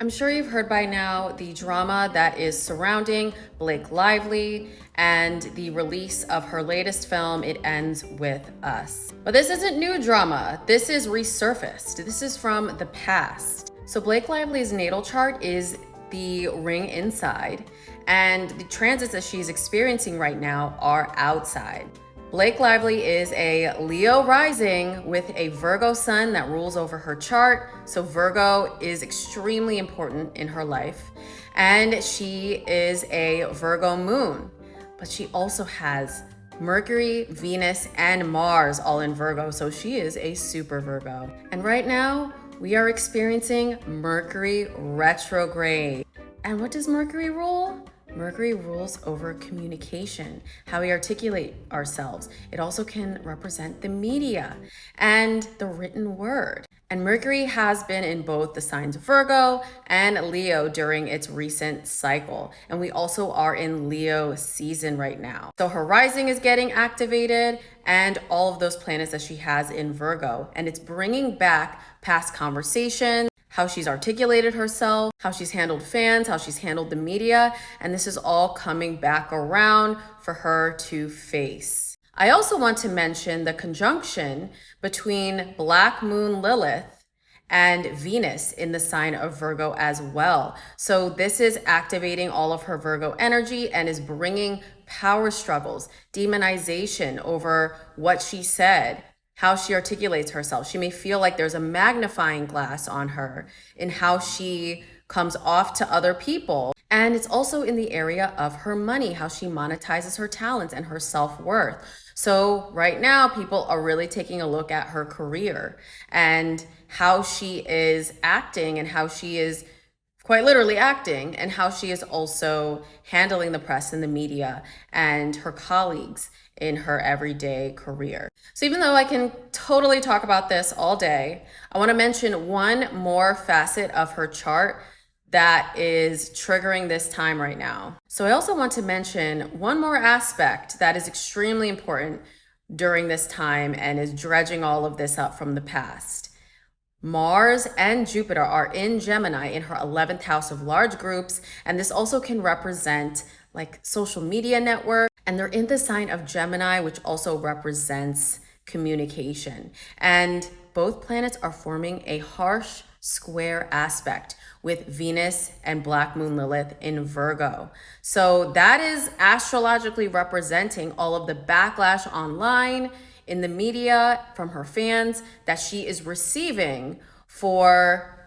I'm sure you've heard by now the drama that is surrounding Blake Lively and the release of her latest film, It Ends With Us. But this isn't new drama. This is resurfaced. This is from the past. So Blake Lively's natal chart is the ring inside, and the transits that she's experiencing right now are outside. Blake Lively is a Leo rising with a Virgo sun that rules over her chart. So Virgo is extremely important in her life. And she is a Virgo moon, but she also has Mercury, Venus, and Mars all in Virgo. So she is a super Virgo. And right now we are experiencing Mercury Retrograde. And what does Mercury rule? Mercury rules over communication, how we articulate ourselves. It also can represent the media and the written word. And Mercury has been in both the signs Virgo and Leo during its recent cycle. And we also are in Leo season right now. So her rising is getting activated and all of those planets that she has in Virgo. And it's bringing back past conversations, how she's articulated herself, how she's handled fans, how she's handled the media, and this is all coming back around for her to face. I also want to mention the conjunction between Black Moon Lilith and Venus in the sign of Virgo as well. So this is activating all of her Virgo energy and is bringing power struggles, demonization over what she said, how she articulates herself. She may feel like there's a magnifying glass on her in how she comes off to other people. And it's also in the area of her money, how she monetizes her talents and her self-worth. So right now, people are really taking a look at her career and how she is acting and how she is quite literally acting and how she is also handling the press and the media and her colleagues in her everyday career. So even though I can totally talk about this all day, I want to mention one more facet of her chart that is triggering this time right now. So I also want to mention one more aspect that is extremely important during this time and is dredging all of this up from the past. Mars and Jupiter are in Gemini in her 11th house of large groups, and this also can represent like social media network, and they're in the sign of Gemini, which also represents communication. And both planets are forming a harsh square aspect with Venus and Black Moon Lilith in Virgo. So that is astrologically representing all of the backlash online, in the media, from her fans, that she is receiving for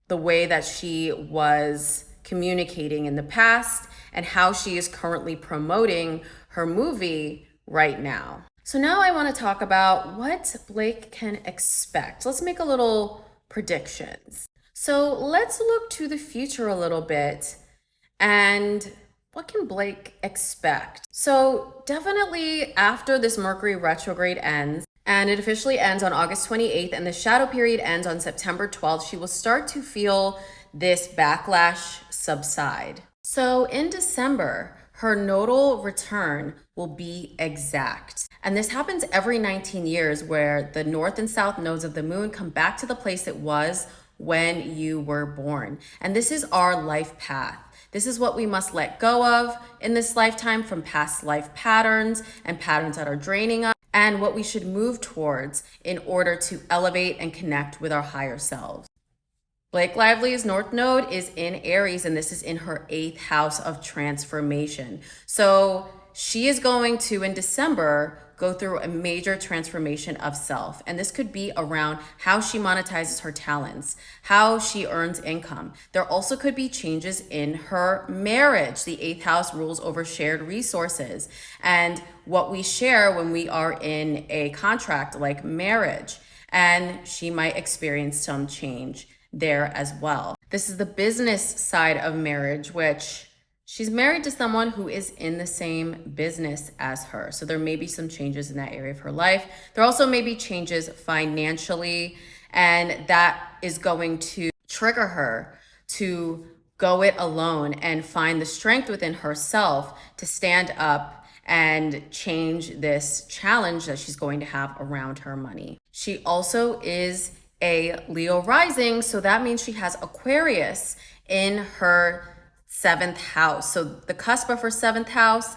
the way that she was communicating in the past and how she is currently promoting her movie right now. So now I want to talk about what Blake can expect. Let's make a little predictions. So let's look to the future a little bit and what can Blake expect? So definitely after this Mercury retrograde ends, and it officially ends on August 28th, and the shadow period ends on September 12th, she will start to feel this backlash subside. So in December, her nodal return will be exact. And this happens every 19 years where the north and south nodes of the moon come back to the place it was when you were born. And this is our life path. This is what we must let go of in this lifetime from past life patterns and patterns that are draining us, and what we should move towards in order to elevate and connect with our higher selves. Blake Lively's North Node is in Aries, and this is in her 8th house of transformation. So she is going to, in December, go through a major transformation of self. And this could be around how she monetizes her talents, how she earns income. There also could be changes in her marriage. The 8th house rules over shared resources and what we share when we are in a contract like marriage. And she might experience some change there as well. This is the business side of marriage, which she's married to someone who is in the same business as her. So there may be some changes in that area of her life. There also may be changes financially, and that is going to trigger her to go it alone and find the strength within herself to stand up and change this challenge that she's going to have around her money. She also is a Leo rising, so that means she has Aquarius in her 7th house. So the cusp of her 7th house,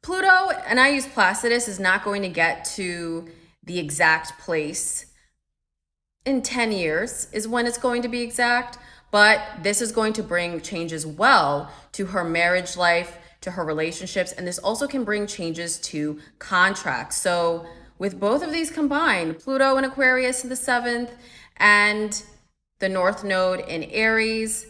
Pluto, and I use Placidus, is not going to get to the exact place in 10 years is when it's going to be exact, but this is going to bring changes well to her marriage life, to her relationships, and this also can bring changes to contracts. So with both of these combined, Pluto and Aquarius in the 7th and the North Node in Aries,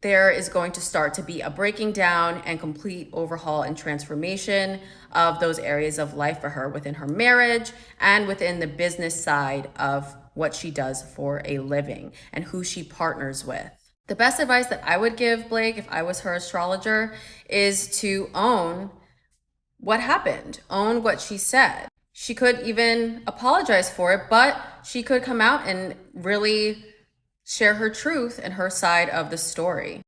there is going to start to be a breaking down and complete overhaul and transformation of those areas of life for her within her marriage and within the business side of what she does for a living and who she partners with. The best advice that I would give Blake if I was her astrologer is to own what happened, own what she said. She could even apologize for it, but she could come out and really share her truth and her side of the story.